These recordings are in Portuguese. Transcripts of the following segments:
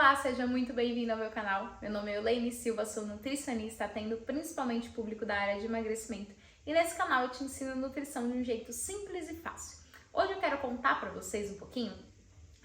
Olá, seja muito bem-vindo ao meu canal. Meu nome é Elaine Silva, sou nutricionista, atendo principalmente público da área de emagrecimento. E nesse canal eu te ensino nutrição de um jeito simples e fácil. Hoje eu quero contar para vocês um pouquinho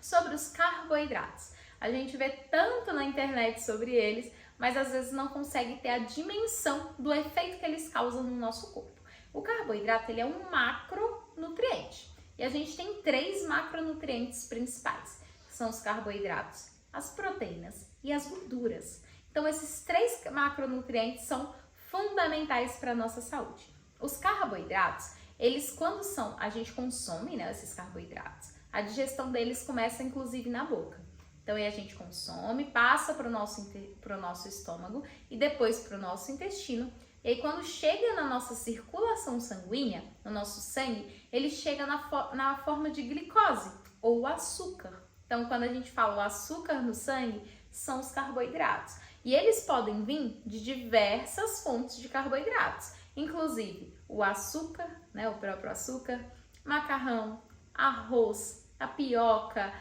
sobre os carboidratos. A gente vê tanto na internet sobre eles, mas às vezes não consegue ter a dimensão do efeito que eles causam no nosso corpo. O carboidrato ele é um macronutriente e a gente tem 3 macronutrientes principais, que são os carboidratos, as proteínas e as gorduras. Então esses 3 macronutrientes são fundamentais para a nossa saúde. Os carboidratos, eles quando a gente consome, né, esses carboidratos, a digestão deles começa inclusive na boca. Então aí a gente consome, passa para o nosso estômago e depois para o nosso intestino. E aí quando chega na nossa circulação sanguínea, no nosso sangue, ele chega na forma de glicose ou açúcar. Então quando a gente fala o açúcar no sangue, são os carboidratos. E eles podem vir de diversas fontes de carboidratos, inclusive o açúcar, né, o próprio açúcar, macarrão, arroz, tapioca,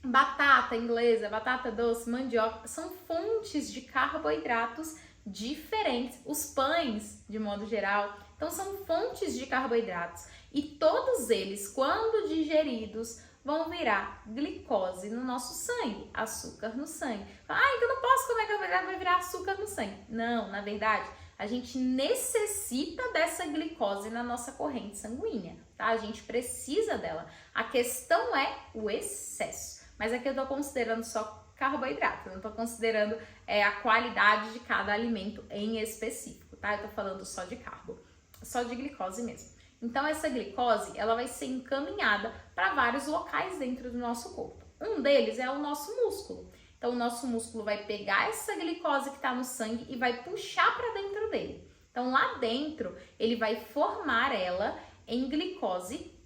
batata inglesa, batata doce, mandioca, são fontes de carboidratos diferentes. Os pães, de modo geral, então são fontes de carboidratos. E todos eles, quando digeridos, vão virar glicose no nosso sangue, açúcar no sangue. Então não posso comer carboidrato, vai virar açúcar no sangue. Não, na verdade, a gente necessita dessa glicose na nossa corrente sanguínea, tá? A gente precisa dela. A questão é o excesso. Mas aqui eu tô considerando só carboidrato, eu não tô considerando a qualidade de cada alimento em específico, tá? Eu tô falando só de carbo, só de glicose mesmo. Então essa glicose, ela vai ser encaminhada para vários locais dentro do nosso corpo. Um deles é o nosso músculo. Então o nosso músculo vai pegar essa glicose que está no sangue e vai puxar para dentro dele. Então lá dentro, ele vai formar ela em glicose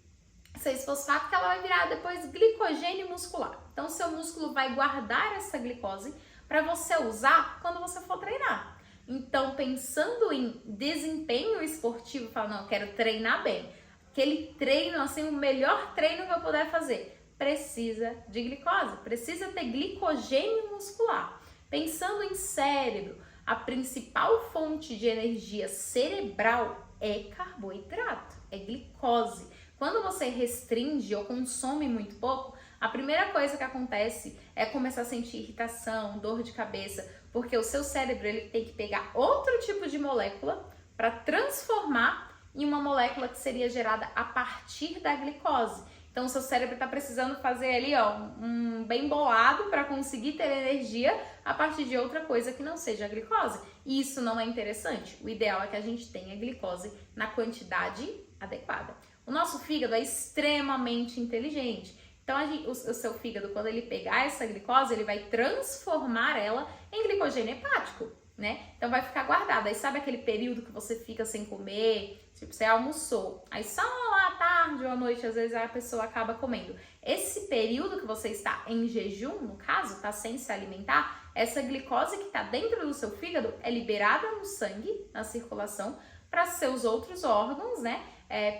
6-fosfato, que ela vai virar depois glicogênio muscular. Então o seu músculo vai guardar essa glicose para você usar quando você for treinar. Então, pensando em desempenho esportivo, fala, não, eu quero treinar bem. Aquele treino, assim, o melhor treino que eu puder fazer, precisa de glicose, precisa ter glicogênio muscular. Pensando em cérebro, a principal fonte de energia cerebral é carboidrato, é glicose. Quando você restringe ou consome muito pouco, a primeira coisa que acontece é começar a sentir irritação, dor de cabeça, porque o seu cérebro ele tem que pegar outro tipo de molécula para transformar em uma molécula que seria gerada a partir da glicose. Então o seu cérebro está precisando fazer ali um bem bolado para conseguir ter energia a partir de outra coisa que não seja a glicose. E isso não é interessante. O ideal é que a gente tenha glicose na quantidade adequada. O nosso fígado é extremamente inteligente. Então, o seu fígado, quando ele pegar essa glicose, ele vai transformar ela em glicogênio hepático, né? Então, vai ficar guardada. Aí, sabe aquele período que você fica sem comer? Tipo, você almoçou. Aí, só lá à tarde ou à noite, às vezes, a pessoa acaba comendo. Esse período que você está em jejum, no caso, está sem se alimentar, essa glicose que está dentro do seu fígado é liberada no sangue, na circulação, para seus outros órgãos, né?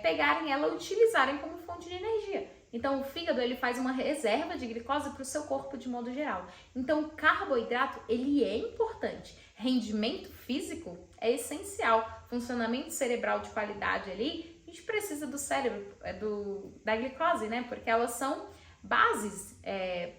Pegarem ela e utilizarem como fonte de energia. Então o fígado ele faz uma reserva de glicose para o seu corpo de modo geral. Então o carboidrato ele é importante. Rendimento físico é essencial. Funcionamento cerebral de qualidade ali, a gente precisa do cérebro, da glicose, né? Porque elas são bases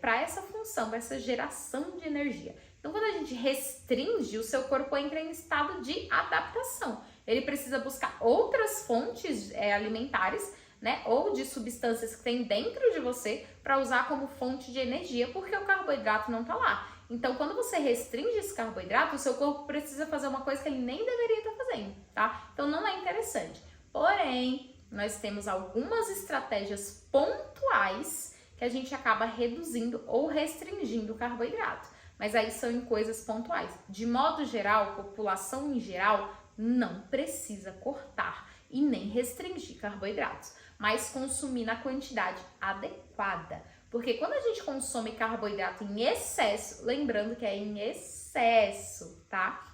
para essa função, para essa geração de energia. Então quando a gente restringe, o seu corpo entra em estado de adaptação. Ele precisa buscar outras fontes alimentares, né, ou de substâncias que tem dentro de você para usar como fonte de energia, porque o carboidrato não tá lá. Então, quando você restringe esse carboidrato, o seu corpo precisa fazer uma coisa que ele nem deveria estar fazendo, tá? Então, não é interessante. Porém, nós temos algumas estratégias pontuais que a gente acaba reduzindo ou restringindo o carboidrato. Mas aí são em coisas pontuais. De modo geral, população em geral não precisa cortar e nem restringir carboidratos, mas consumir na quantidade adequada. Porque quando a gente consome carboidrato em excesso, lembrando que é em excesso, tá?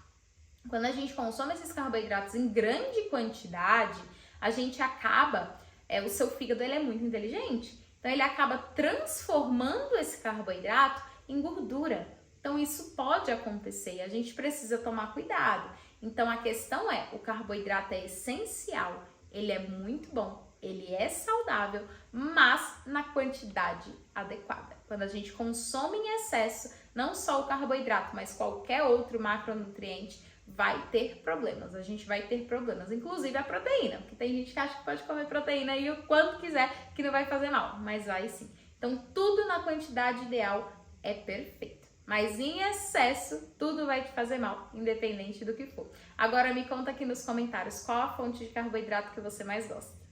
Quando a gente consome esses carboidratos em grande quantidade, a gente acaba, o seu fígado ele é muito inteligente. Então ele acaba transformando esse carboidrato em gordura. Então isso pode acontecer e a gente precisa tomar cuidado. Então a questão é, o carboidrato é essencial, ele é muito bom, ele é saudável, mas na quantidade adequada. Quando a gente consome em excesso, não só o carboidrato, mas qualquer outro macronutriente, vai ter problemas. A gente vai ter problemas, inclusive a proteína, porque tem gente que acha que pode comer proteína aí o quanto quiser, que não vai fazer mal, mas vai sim. Então tudo na quantidade ideal é perfeito. Mas em excesso, tudo vai te fazer mal, independente do que for. Agora me conta aqui nos comentários qual a fonte de carboidrato que você mais gosta.